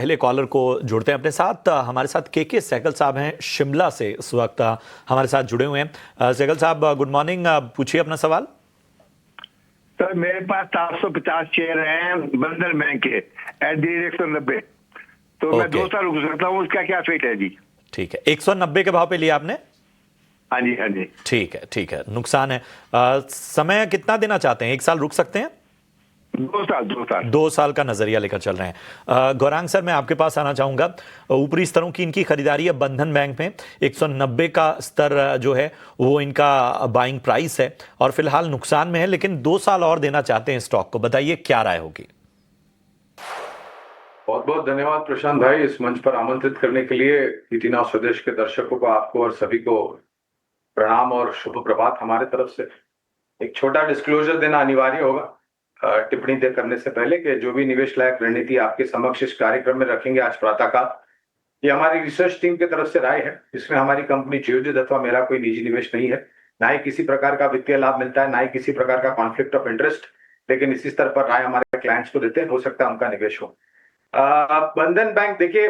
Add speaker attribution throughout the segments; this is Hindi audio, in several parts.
Speaker 1: पहले कॉलर को जोड़ते हैं अपने साथ। हमारे साथ के सहगल साहब हैं शिमला से, इस वक्त हमारे साथ जुड़े हुए हैं। सहगल साहब गुड मॉर्निंग, पूछिए अपना सवाल।
Speaker 2: सर मेरे पास 750 शेयर हैं बंधन बैंक के @190, तो मैं 2 साल रुक सकता हूँ, उसका क्या फेट है जी?
Speaker 1: ठीक है, 190 के भाव पे लिया आपने?
Speaker 2: हाँ जी, हाँ जी।
Speaker 1: ठीक है, नुकसान है। समय कितना देना चाहते हैं? 1 साल रुक सकते हैं?
Speaker 2: 2
Speaker 1: साल का नजरिया लेकर चल रहे हैं। गौरांग सर, मैं आपके पास आना चाहूंगा। ऊपरी स्तरों की इनकी खरीदारी है बंधन बैंक में। 190 का स्तर जो है वो इनका बाइंग प्राइस है और फिलहाल नुकसान में है, लेकिन 2 साल और देना चाहते हैं स्टॉक को। बताइए क्या राय होगी?
Speaker 3: बहुत बहुत धन्यवाद प्रशांत भाई, इस मंच पर आमंत्रित करने के लिए। ईटी नाउ स्वदेश के दर्शकों को, आपको और सभी को प्रणाम और शुभ प्रभात हमारे तरफ से। एक छोटा डिस्क्लोजर देना अनिवार्य होगा टिप्पणी दे करने से पहले कि जो भी निवेश लायक रणनीति आपके समक्ष इस कार्यक्रम में रखेंगे आज प्रातःकाल, ये हमारी रिसर्च टीम की तरफ से राय है। इसमें हमारी कंपनी जियोजित अथवा मेरा कोई निजी निवेश नहीं है, ना ही किसी प्रकार का वित्तीय लाभ मिलता है, ना ही किसी प्रकार का कॉन्फ्लिक्ट ऑफ इंटरेस्ट। लेकिन इसी स्तर पर राय हमारे क्लाइंट्स को देते हैं, हो सकता है उनका निवेश हो। बंधन बैंक देखिए,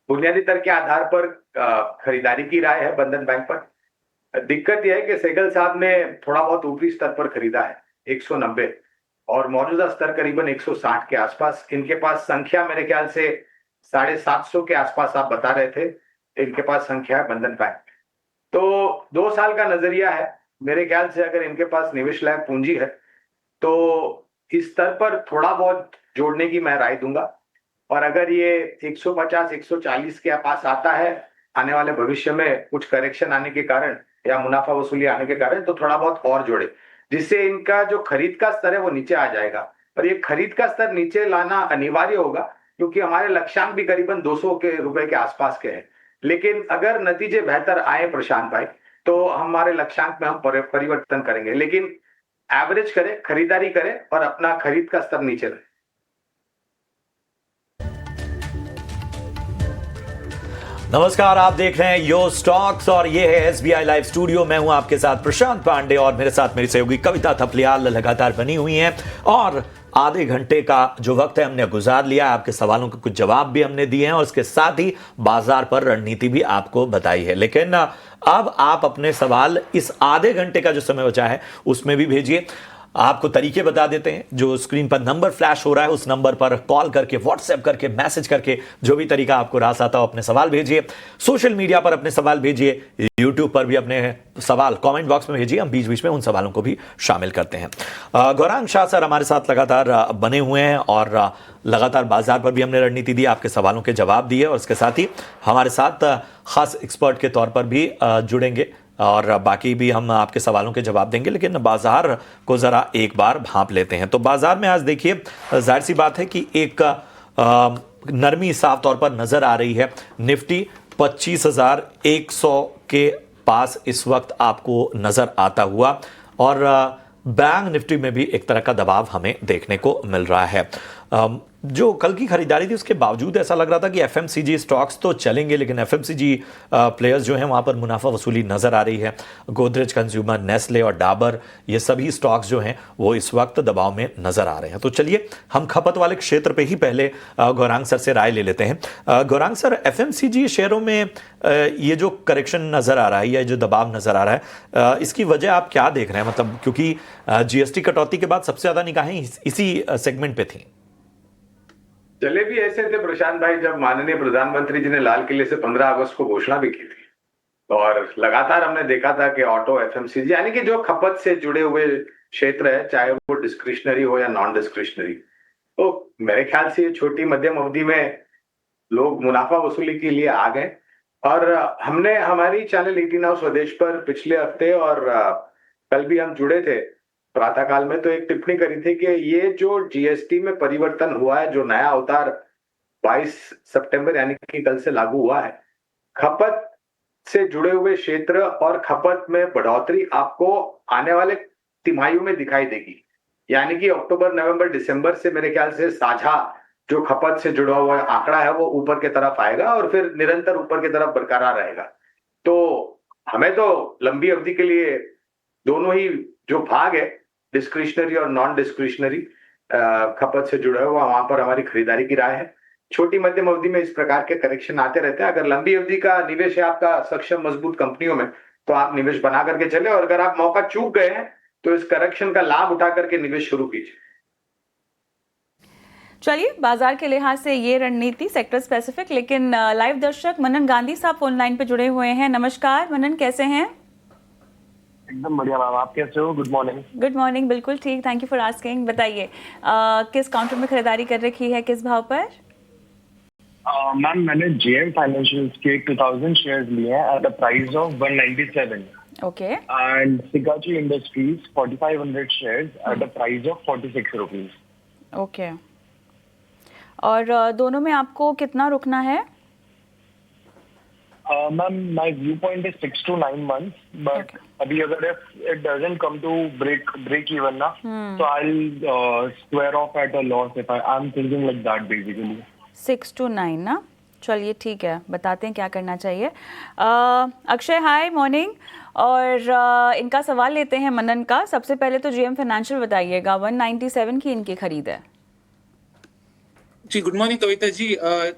Speaker 3: बुनियादी दर के आधार पर खरीदारी की राय है बंधन बैंक पर। दिक्कत यह है कि सहगल साहब ने थोड़ा बहुत ऊपरी स्तर पर खरीदा है 190, और मौजूदा स्तर करीबन 160 के आसपास। इनके पास संख्या मेरे ख्याल से 750 के आसपास आप बता रहे थे, इनके पास संख्या है बंधन बैंक। तो 2 साल का नजरिया है मेरे ख्याल से। अगर इनके पास निवेश लायक पूंजी है तो इस स्तर पर थोड़ा बहुत जोड़ने की मैं राय दूंगा, और अगर ये 150-140 के पास आता है आने वाले भविष्य में, कुछ करेक्शन आने के कारण या मुनाफा वसूली आने के कारण, तो थोड़ा बहुत और जोड़े, जिससे इनका जो खरीद का स्तर है वो नीचे आ जाएगा। और ये खरीद का स्तर नीचे लाना अनिवार्य होगा, क्योंकि हमारे लक्ष्यांक भी करीबन 200 के रुपए के आसपास के हैं। लेकिन अगर नतीजे बेहतर आए प्रशांत भाई, तो हमारे लक्ष्यांक में हम परिवर्तन करेंगे, लेकिन एवरेज करें, खरीदारी करें और अपना खरीद का स्तर नीचे रहे।
Speaker 1: नमस्कार, आप देख रहे हैं यो स्टॉक्स और ये है एसबीआई लाइव स्टूडियो। मैं हूं आपके साथ प्रशांत पांडे और मेरे साथ मेरी सहयोगी कविता थपलियाल लगातार बनी हुई हैं, और आधे घंटे का जो वक्त है हमने गुजार लिया। आपके सवालों के कुछ जवाब भी हमने दिए हैं और इसके साथ ही बाजार पर रणनीति भी आपको बताई है। लेकिन अब आप अपने सवाल इस आधे घंटे का जो समय बचा है उसमें भी भेजिए। आपको तरीके बता देते हैं, जो स्क्रीन पर नंबर फ्लैश हो रहा है उस नंबर पर कॉल करके, व्हाट्सएप करके, मैसेज करके, जो भी तरीका आपको रास आता हो अपने सवाल भेजिए। सोशल मीडिया पर अपने सवाल भेजिए, यूट्यूब पर भी अपने सवाल कमेंट बॉक्स में भेजिए, हम बीच बीच में उन सवालों को भी शामिल करते हैं। गौरांग शाह सर हमारे साथ लगातार बने हुए हैं और लगातार बाजार पर भी हमने रणनीति दी, आपके सवालों के जवाब दिए, और इसके साथ ही हमारे साथ खास एक्सपर्ट के तौर पर भी जुड़ेंगे और बाकी भी हम आपके सवालों के जवाब देंगे। लेकिन बाजार को जरा एक बार भांप लेते हैं। तो बाजार में आज देखिए, जाहिर सी बात है कि एक नरमी साफ तौर पर नजर आ रही है। निफ्टी 25,100 के पास इस वक्त आपको नजर आता हुआ, और बैंक निफ्टी में भी एक तरह का दबाव हमें देखने को मिल रहा है। जो कल की खरीदारी थी उसके बावजूद ऐसा लग रहा था कि एफएमसीजी स्टॉक्स तो चलेंगे, लेकिन एफएमसीजी प्लेयर्स जो हैं वहां पर मुनाफा वसूली नजर आ रही है। गोदरेज कंज्यूमर, नेस्ले और डाबर, ये सभी स्टॉक्स जो हैं वो इस वक्त दबाव में नजर आ रहे हैं। तो चलिए हम खपत वाले क्षेत्र पे ही पहले गौरांग सर से राय ले लेते हैं। गौरांग सर, एफएमसीजी शेयरों में ये जो करेक्शन नजर आ रहा है या जो दबाव नजर आ रहा है, इसकी वजह आप क्या देख रहे हैं? मतलब क्योंकि जीएसटी कटौती के बाद सबसे ज्यादा निगाहें इसी सेगमेंट पे थी।
Speaker 3: चले भी ऐसे थे प्रशांत भाई, जब माननीय प्रधानमंत्री जी ने लाल किले से 15 अगस्त को घोषणा भी की थी, और लगातार हमने देखा था कि ऑटो, एफएमसीजी, यानी कि जो खपत से जुड़े हुए क्षेत्र है, चाहे वो डिस्क्रिशनरी हो या नॉन डिस्क्रिशनरी, तो मेरे ख्याल से छोटी मध्यम अवधि में लोग मुनाफा वसूली के लिए आ गए। और हमने हमारी चैनल ईटी नाउ स्वदेश पर पिछले हफ्ते और कल भी हम जुड़े थे प्रातःकाल में, तो एक टिप्पणी करी थी कि ये जो जीएसटी में परिवर्तन हुआ है, जो नया अवतार 22 सितंबर यानी कि कल से लागू हुआ है, खपत से जुड़े हुए क्षेत्र और खपत में बढ़ोतरी आपको आने वाले तिमाहियों में दिखाई देगी। यानी कि अक्टूबर, नवंबर, दिसंबर से मेरे ख्याल से साझा जो खपत से जुड़ा हुआ आंकड़ा है वो ऊपर की तरफ आएगा और फिर निरंतर ऊपर की तरफ बरकरार रहेगा। तो हमें तो लंबी अवधि के लिए दोनों ही जो भाग है, डिस्क्रिशनरी और नॉन डिस्क्रिशनरी, खपत से जुड़ा हुआ, वहां पर हमारी खरीदारी की राय है। छोटी मध्यम अवधि में इस प्रकार के करेक्शन आते रहते हैं। अगर लंबी अवधि का निवेश है आपका सक्षम मजबूत कंपनियों में, तो आप निवेश बना करके चले, और अगर आप मौका चूक गए हैं तो इस करेक्शन का लाभ उठा करके निवेश शुरू कीजिए।
Speaker 4: चलिए, बाजार के लिहाज से ये रणनीति सेक्टर स्पेसिफिक। लेकिन लाइव दर्शक मनन गांधी साहब फोन लाइन पे जुड़े हुए हैं। नमस्कार मनन, कैसे हैं?
Speaker 5: एकदम बढ़िया मैम, आप कैसे हो? Good morning.
Speaker 4: गुड मॉर्निंग, बिल्कुल ठीक, थैंक यू फॉर आस्किंग। बताइए किस काउंटर में खरीदारी कर रखी है, किस भाव पर?
Speaker 5: मैम मैंने जेएम फाइनेंशियल के 2000 शेयर्स लिए हैं at the price of 197,
Speaker 4: okay
Speaker 5: and Sikachi industries 4500 shares at the price of 46 rupees.
Speaker 4: Okay, और दोनों में आपको कितना रुकना है?
Speaker 5: Ma'am my view point is 6 to 9 months, but अभी अगर it doesn't come to break even ना, तो I will square off at a loss if I am thinking like that basically.
Speaker 4: 6 to 9 ना, चलिए ठीक है, बताते हैं क्या करना चाहिए। अक्षय हाय, मॉर्निंग। और इनका सवाल लेते हैं मनन का। सबसे पहले तो जेएम फाइनेंशियल बताइएगा, 197 की इनकी खरीद है।
Speaker 6: जी good morning Kavita ji.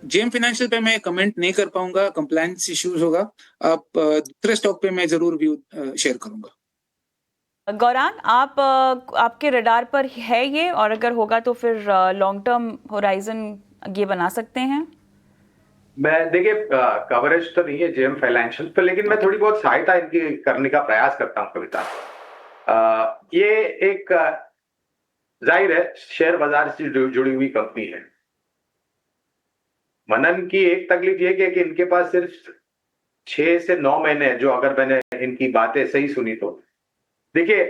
Speaker 6: JM financial पे मैं कमेंट नहीं कर पाऊंगा, कंप्लायंस इश्यूज होगा। आप दूसरे स्टॉक पे मैं जरूर व्यू शेयर करूंगा।
Speaker 4: गौरांग, आप आपके रडार पर है ये, और अगर होगा तो फिर लॉन्ग टर्म होराइजन ये बना सकते हैं?
Speaker 3: मैं देखिए कवरेज तो नहीं है जेएम फाइनेंशियल पे, लेकिन मैं थोड़ी बहुत सहायता इनकी करने का प्रयास करता हूं कविता। ये एक जाहिर है शेयर बाजार से जुड़ी हुई कंपनी है। मनन की एक तकलीफ ये कि इनके पास सिर्फ 6 से 9 महीने, जो अगर मैंने इनकी बातें सही सुनी तो देखिए,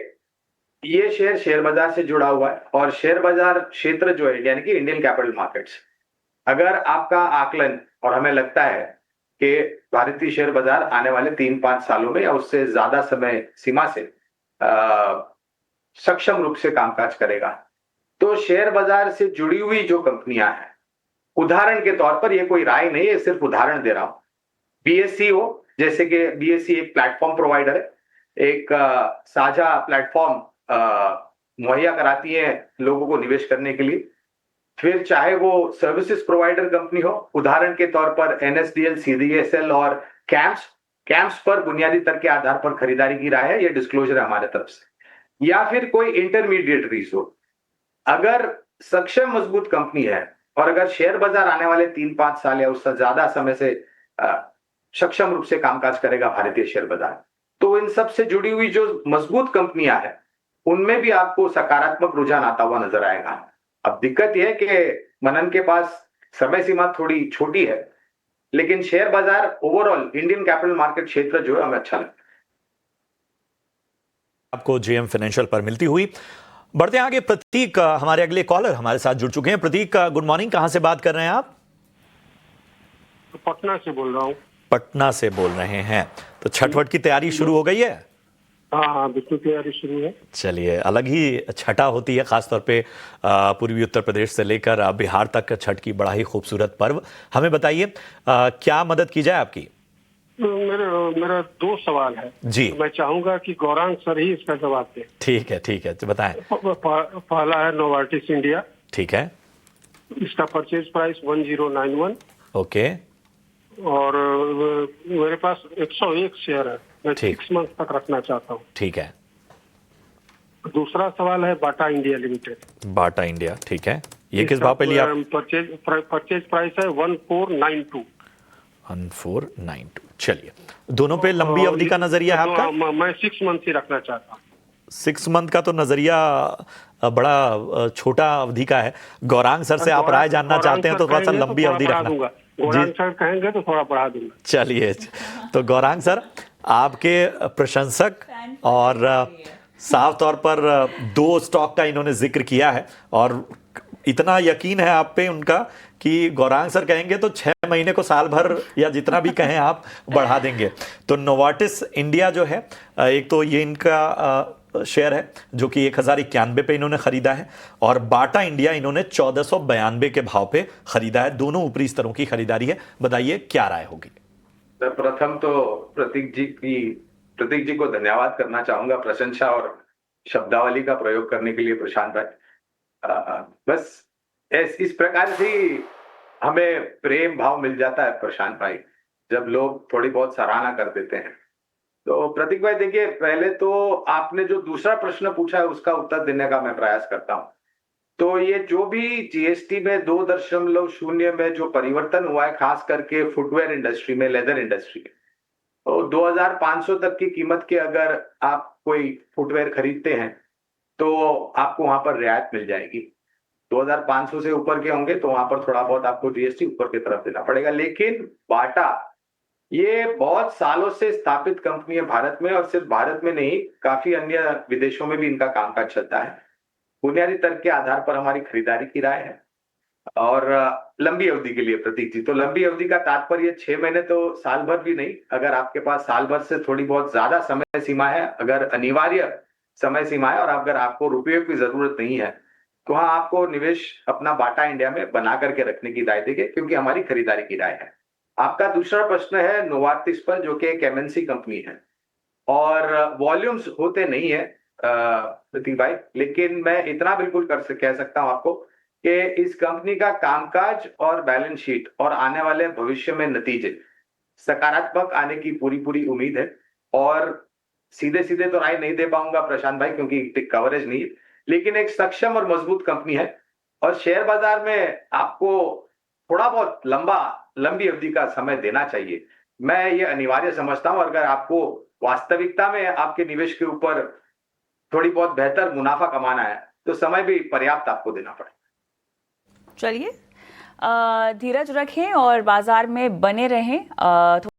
Speaker 3: ये शेयर बाजार से जुड़ा हुआ है, और शेयर बाजार क्षेत्र जो है यानी कि इंडियन कैपिटल मार्केट्स, अगर आपका आकलन, और हमें लगता है कि भारतीय शेयर बाजार आने वाले 3-5 सालों में या उससे ज्यादा समय सीमा से सक्षम रूप से कामकाज करेगा, तो शेयर बाजार से जुड़ी हुई जो कंपनियां हैं, उदाहरण के तौर पर, ये कोई राय नहीं है, सिर्फ उदाहरण दे रहा हूं, बीएससी हो, जैसे कि बीएससी एक प्लेटफॉर्म प्रोवाइडर है, एक साझा प्लेटफॉर्म मुहैया कराती है लोगों को निवेश करने के लिए। फिर चाहे वो सर्विसेज प्रोवाइडर कंपनी हो, उदाहरण के तौर पर एनएसडीएल, सीडीएसएल और कैंप्स पर बुनियादी तर्क के आधार पर खरीदारी की राय है, ये डिस्क्लोजर है हमारे तरफ से। या फिर कोई इंटरमीडिएटरीज हो, अगर सक्षम मजबूत कंपनी है, और अगर शेयर बाजार आने वाले 3-5 साल या उससे ज्यादा समय से सक्षम रूप से कामकाज करेगा भारतीय शेयर बाजार, तो इन सब से जुड़ी हुई जो मजबूत कंपनियां हैं, उनमें भी आपको सकारात्मक रुझान आता हुआ नजर आएगा। अब दिक्कत यह है कि मनन के पास समय सीमा थोड़ी छोटी है, लेकिन शेयर बाजार ओवरऑल इंडियन कैपिटल मार्केट क्षेत्र जो है हमें अच्छा लगता है।
Speaker 1: आपको जेएम फाइनेंशियल पर मिलती हुई। बढ़ते हैं आगे। प्रतीक हमारे अगले कॉलर हमारे साथ जुड़ चुके हैं। प्रतीक गुड मॉर्निंग, कहां से बात कर रहे हैं आप?
Speaker 7: पटना से बोल रहा हूँ।
Speaker 1: पटना से बोल रहे हैं, तो छठ वट की तैयारी शुरू हो गई है?
Speaker 7: हाँ, बिल्कुल तैयारी शुरू है।
Speaker 1: चलिए, अलग ही छठा होती है, खासतौर पे पूर्वी उत्तर प्रदेश से लेकर बिहार तक छठ की बड़ा ही खूबसूरत पर्व। हमें बताइए क्या मदद की जाए आपकी?
Speaker 7: मेरा 2 सवाल है
Speaker 1: जी।
Speaker 7: मैं चाहूंगा कि गौरांग सर ही इसका जवाब दें।
Speaker 1: ठीक है, तो बताएं।
Speaker 7: पहला है नोवार्टिस इंडिया।
Speaker 1: ठीक है।
Speaker 7: इसका परचेज प्राइस 1091।
Speaker 1: ओके।
Speaker 7: और मेरे पास 101 शेयर है, मैं 6 मंथ तक रखना चाहता हूँ।
Speaker 1: ठीक है।
Speaker 7: दूसरा सवाल है Bata India limited.
Speaker 1: Bata India, ठीक है, ये किस भाव पे लिया?
Speaker 7: परचेज प्राइस है 1492।
Speaker 1: 1492। चलिए, दोनों पे लंबी अवधि का नजरिया है आपका?
Speaker 7: मैं 6 मंथ ही रखना चाहता हूँ।
Speaker 1: 6 मंथ का तो नजरिया बड़ा छोटा अवधि का है। गौरांग सर से आप राय जानना चाहते हैं तो थोड़ा सा लंबी अवधि रखना।
Speaker 7: गौरांग सर कहेंगे तो थोड़ा बढ़ा दूंगा।
Speaker 1: चलिए, तो गौरांग सर आपके प्रशंसक, और साफ तौर पर 2 स्टॉक का इन्होंने जिक्र किया है, और इतना यकीन है आप पे उनका कि गौरांग सर कहेंगे तो 6 महीने को साल भर या जितना भी कहें आप बढ़ा देंगे। तो नोवार्टिस इंडिया जो है, एक तो ये इनका शेयर है जो कि 1091 पे इन्होंने खरीदा है, और बाटा इंडिया इन्होंने 1492 के भाव पे खरीदा है। दोनों ऊपरी स्तरों की खरीदारी है। बताइए क्या राय होगी?
Speaker 3: प्रथम तो प्रतीक जी को धन्यवाद करना चाहूंगा, प्रशंसा और शब्दावली का प्रयोग करने के लिए प्रशांत भाई। बस इस प्रकार से ही हमें प्रेम भाव मिल जाता है प्रशांत भाई, जब लोग थोड़ी बहुत सराहना कर देते हैं। तो प्रतीक भाई देखिए, पहले तो आपने जो दूसरा प्रश्न पूछा है उसका उत्तर देने का मैं प्रयास करता हूं। तो ये जो भी जीएसटी में 2.0 में जो परिवर्तन हुआ है, खास करके फुटवेयर इंडस्ट्री में, लेदर इंडस्ट्री में, तो 2500 तक की कीमत के अगर आप कोई फुटवेयर खरीदते हैं तो आपको वहां पर रियायत मिल जाएगी। 2500 से ऊपर के होंगे तो वहां पर थोड़ा बहुत आपको जीएसटी ऊपर की तरफ देना पड़ेगा। लेकिन बाटा ये बहुत सालों से स्थापित कंपनी है भारत में, और सिर्फ भारत में नहीं, काफी अन्य विदेशों में भी इनका कामकाज चलता है। बुनियादी तर्क के आधार पर हमारी खरीदारी की राय है, और लंबी अवधि के लिए प्रतीक जी। तो लंबी अवधि का तात्पर्य 6 महीने तो साल भर भी नहीं, अगर आपके पास साल भर से थोड़ी बहुत ज्यादा समय सीमा है, अगर अनिवार्य समय सीमा है और अगर आपको रुपये की जरूरत नहीं है, तो हाँ, आपको निवेश अपना बाटा इंडिया में बना करके रखने की राय देंगे, क्योंकि हमारी खरीदारी की राय है। आपका दूसरा प्रश्न है नोवार्टिस पर, जो कि एक एमएनसी कंपनी है और वॉल्यूम्स होते नहीं है प्रतीक भाई, लेकिन मैं इतना बिल्कुल कह सकता हूं आपको कि इस कंपनी का कामकाज और बैलेंस शीट और आने वाले भविष्य में नतीजे सकारात्मक आने की पूरी उम्मीद है। और सीधे सीधे तो राय नहीं दे पाऊंगा प्रशांत भाई, क्योंकि कवरेज नहीं है, लेकिन एक सक्षम और मजबूत कंपनी है, और शेयर बाजार में आपको थोड़ा बहुत लंबी अवधि का समय देना चाहिए। मैं ये अनिवार्य समझता हूं। अगर आपको वास्तविकता में आपके निवेश के ऊपर थोड़ी बहुत बेहतर मुनाफा कमाना है तो समय भी पर्याप्त आपको देना पड़ेगा।
Speaker 4: चलिए, धीरज रखें और बाजार में बने रहें।